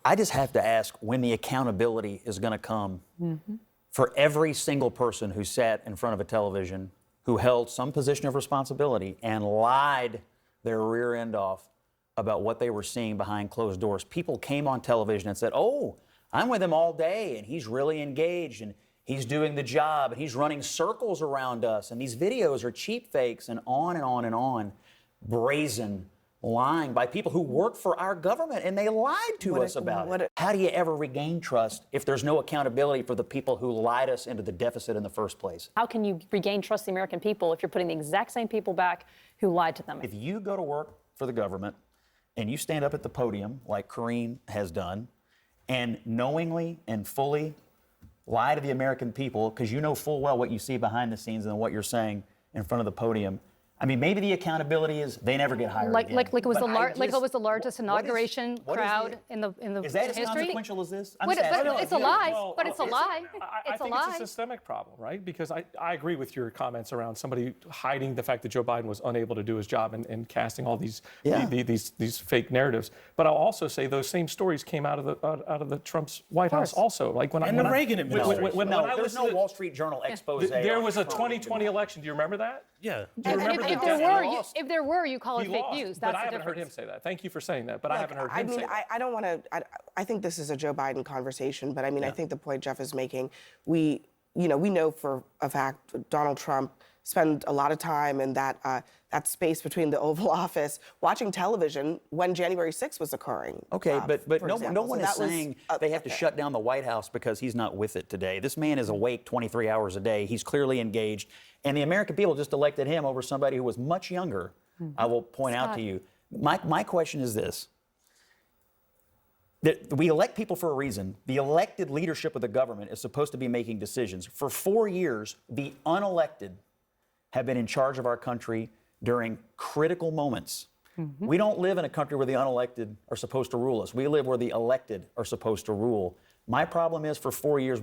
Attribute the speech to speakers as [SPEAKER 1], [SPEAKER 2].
[SPEAKER 1] I just have to ask when the accountability is going to come for every single person who sat in front of a television, who held some position of responsibility and lied their rear end off about what they were seeing behind closed doors. People came on television and said, oh, I'm with him all day and he's really engaged and he's doing the job and he's running circles around us and these videos are cheap fakes and on and on and on. Brazen lying by people who work for our government, and they lied to us about it. How do you ever regain trust if there's no accountability for the people who lied us into the deficit in the first place?
[SPEAKER 2] How can you regain trust in the American people if you're putting the exact same people back who lied to them?
[SPEAKER 1] If you go to work for the government and you stand up at the podium like Karine has done and knowingly and fully lie to the American people because you know full well what you see behind the scenes and what you're saying in front of the podium, I mean, maybe the accountability is they never get hired again.
[SPEAKER 2] Like it was the largest inauguration crowd in the
[SPEAKER 1] Is that
[SPEAKER 2] history?
[SPEAKER 1] as consequential as this?
[SPEAKER 2] But it's a lie. But it's a lie.
[SPEAKER 3] I think it's a systemic problem, right? Because I agree with your comments around somebody hiding the fact that Joe Biden was unable to do his job and casting all these fake narratives. But I'll also say those same stories came out of the Trump's White House also. Like when
[SPEAKER 4] the Reagan administration.
[SPEAKER 1] There's no Wall Street Journal expose.
[SPEAKER 3] There was a 2020 election. Do you remember that?
[SPEAKER 4] Yeah.
[SPEAKER 2] If there were, you call it fake news. That's
[SPEAKER 3] but I haven't heard him say that. Thank you for saying that. But I haven't heard him say that.
[SPEAKER 5] I don't want to. I think this is a Joe Biden conversation, but I mean, I think the point Jeff is making, we know for a fact Donald Trump spent a lot of time in that space between the Oval Office watching television when January 6th was occurring.
[SPEAKER 1] Okay, but no one is saying they have to shut down the White House because he's not with it today. This man is awake 23 hours a day. He's clearly engaged. And the American people just elected him over somebody who was much younger. I will point out to you. My question is this. That we elect people for a reason. The elected leadership of the government is supposed to be making decisions. For 4 years, the unelected have been in charge of our country during critical moments. We don't live in a country where the unelected are supposed to rule us. We live where the elected are supposed to rule. My problem is for 4 years,